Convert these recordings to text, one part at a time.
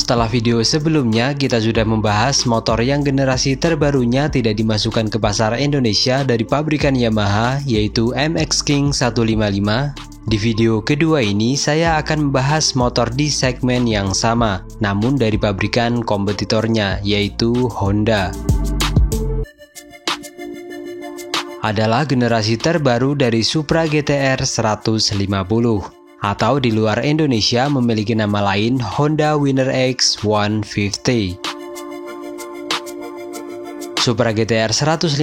Setelah video sebelumnya, kita sudah membahas motor yang generasi terbarunya tidak dimasukkan ke pasar Indonesia dari pabrikan Yamaha, yaitu MX King 155. Di video kedua ini, saya akan membahas motor di segmen yang sama, namun dari pabrikan kompetitornya, yaitu Honda. Adalah generasi terbaru dari Supra GTR 150. Atau di luar Indonesia memiliki nama lain Honda Winner X 150. Supra GTR 150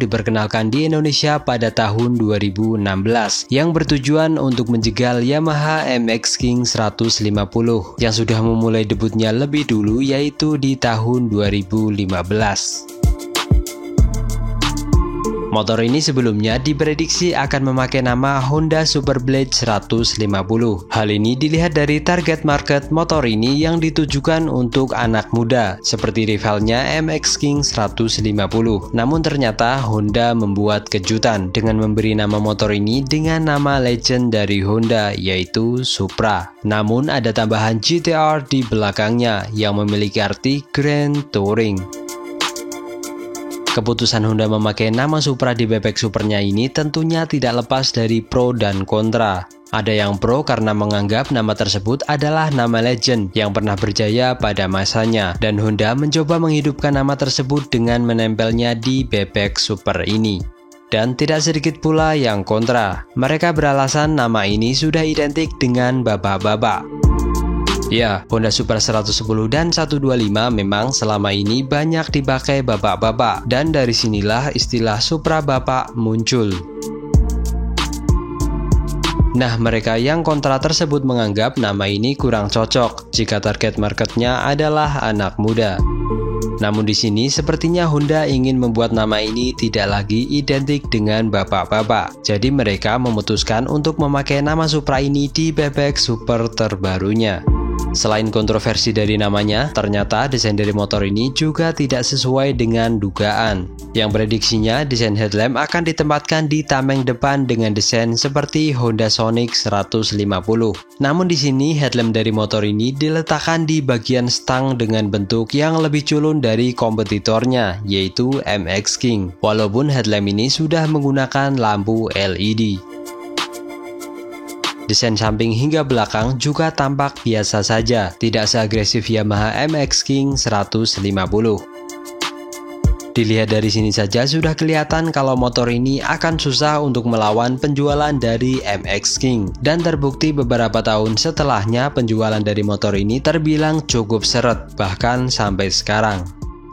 diperkenalkan di Indonesia pada tahun 2016 yang bertujuan untuk menjegal Yamaha MX King 150 yang sudah memulai debutnya lebih dulu, yaitu di tahun 2015. Motor ini sebelumnya diprediksi akan memakai nama Honda Super Blade 150. Hal ini dilihat dari target market motor ini yang ditujukan untuk anak muda, seperti rivalnya MX King 150. Namun ternyata Honda membuat kejutan dengan memberi nama motor ini dengan nama legend dari Honda, yaitu Supra. Namun ada tambahan GTR di belakangnya yang memiliki arti Grand Touring. Keputusan Honda memakai nama Supra di bebek supernya ini tentunya tidak lepas dari pro dan kontra. Ada yang pro karena menganggap nama tersebut adalah nama legend yang pernah berjaya pada masanya, dan Honda mencoba menghidupkan nama tersebut dengan menempelnya di bebek super ini. Dan tidak sedikit pula yang kontra. Mereka beralasan nama ini sudah identik dengan bapak-bapak. Ya, Honda Supra 110 dan 125 memang selama ini banyak dipakai bapak-bapak, dan dari sinilah istilah Supra Bapak muncul. Nah, mereka yang kontra tersebut menganggap nama ini kurang cocok jika target marketnya adalah anak muda. Namun di sini sepertinya Honda ingin membuat nama ini tidak lagi identik dengan bapak-bapak. Jadi mereka memutuskan untuk memakai nama Supra ini di bebek super terbarunya. Selain kontroversi dari namanya, ternyata desain dari motor ini juga tidak sesuai dengan dugaan. Yang prediksinya desain headlamp akan ditempatkan di tameng depan dengan desain seperti Honda Sonic 150. Namun di sini headlamp dari motor ini diletakkan di bagian stang dengan bentuk yang lebih culun dari kompetitornya, yaitu MX King. Walaupun headlamp ini sudah menggunakan lampu LED. Desain samping hingga belakang juga tampak biasa saja, tidak seagresif Yamaha MX King 150. Dilihat dari sini saja sudah kelihatan kalau motor ini akan susah untuk melawan penjualan dari MX King. Dan terbukti beberapa tahun setelahnya penjualan dari motor ini terbilang cukup seret, bahkan sampai sekarang.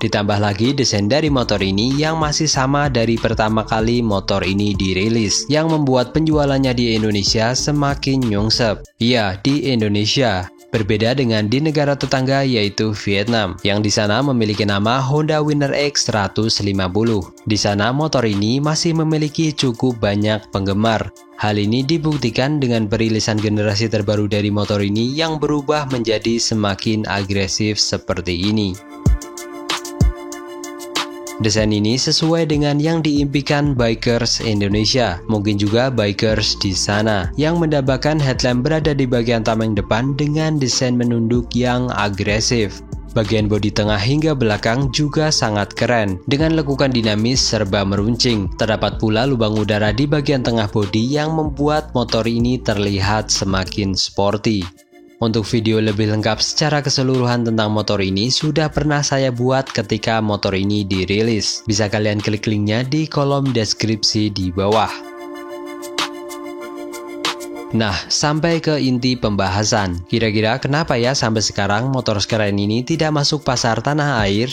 Ditambah lagi desain dari motor ini yang masih sama dari pertama kali motor ini dirilis, yang membuat penjualannya di Indonesia semakin nyungsep. Iya, di Indonesia. Berbeda dengan di negara tetangga yaitu Vietnam, yang di sana memiliki nama Honda Winner X 150. Di sana motor ini masih memiliki cukup banyak penggemar. Hal ini dibuktikan dengan perilisan generasi terbaru dari motor ini yang berubah menjadi semakin agresif seperti ini. Desain ini sesuai dengan yang diimpikan bikers Indonesia, mungkin juga bikers di sana, yang mendapatkan headlamp berada di bagian tameng depan dengan desain menunduk yang agresif. Bagian bodi tengah hingga belakang juga sangat keren, dengan lekukan dinamis serba meruncing. Terdapat pula lubang udara di bagian tengah bodi yang membuat motor ini terlihat semakin sporty. Untuk video lebih lengkap secara keseluruhan tentang motor ini sudah pernah saya buat ketika motor ini dirilis. Bisa kalian klik linknya di kolom deskripsi di bawah. Nah, sampai ke inti pembahasan. Kira-kira kenapa ya sampai sekarang motor sekeren ini tidak masuk pasar tanah air?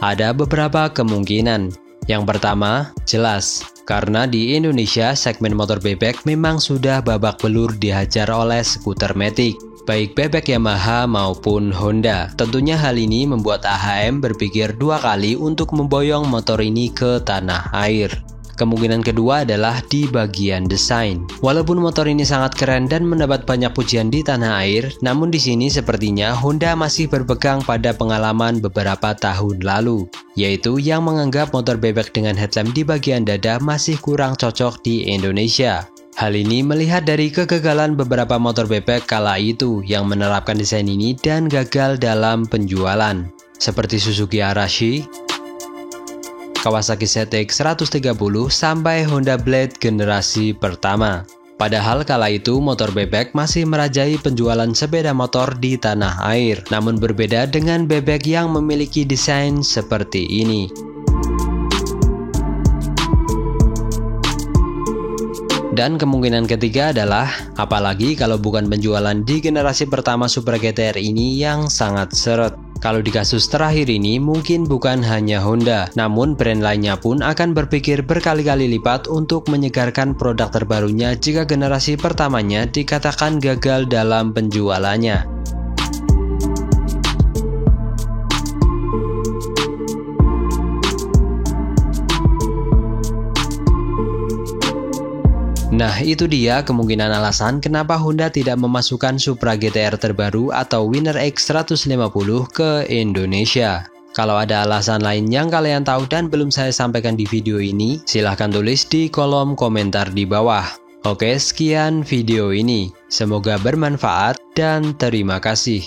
Ada beberapa kemungkinan. Yang pertama, jelas, karena di Indonesia segmen motor bebek memang sudah babak belur dihajar oleh skuter matic, baik bebek Yamaha maupun Honda. Tentunya hal ini membuat AHM berpikir dua kali untuk memboyong motor ini ke tanah air. Kemungkinan kedua adalah di bagian desain. Walaupun motor ini sangat keren dan mendapat banyak pujian di tanah air, namun di sini sepertinya Honda masih berpegang pada pengalaman beberapa tahun lalu, yaitu yang menganggap motor bebek dengan headlamp di bagian dada masih kurang cocok di Indonesia. Hal ini melihat dari kegagalan beberapa motor bebek kala itu yang menerapkan desain ini dan gagal dalam penjualan, seperti Suzuki Arashi, Kawasaki ZX 130, sampai Honda Blade generasi pertama. Padahal kala itu motor bebek masih merajai penjualan sepeda motor di tanah air, namun berbeda dengan bebek yang memiliki desain seperti ini. Dan kemungkinan ketiga adalah, apalagi kalau bukan penjualan di generasi pertama Supra GTR ini yang sangat seret. Kalau di kasus terakhir ini mungkin bukan hanya Honda, namun brand lainnya pun akan berpikir berkali-kali lipat untuk menyegarkan produk terbarunya jika generasi pertamanya dikatakan gagal dalam penjualannya. Nah, itu dia kemungkinan alasan kenapa Honda tidak memasukkan Supra GTR terbaru atau Winner X 150 ke Indonesia. Kalau ada alasan lain yang kalian tahu dan belum saya sampaikan di video ini, silahkan tulis di kolom komentar di bawah. Oke, sekian video ini. Semoga bermanfaat dan terima kasih.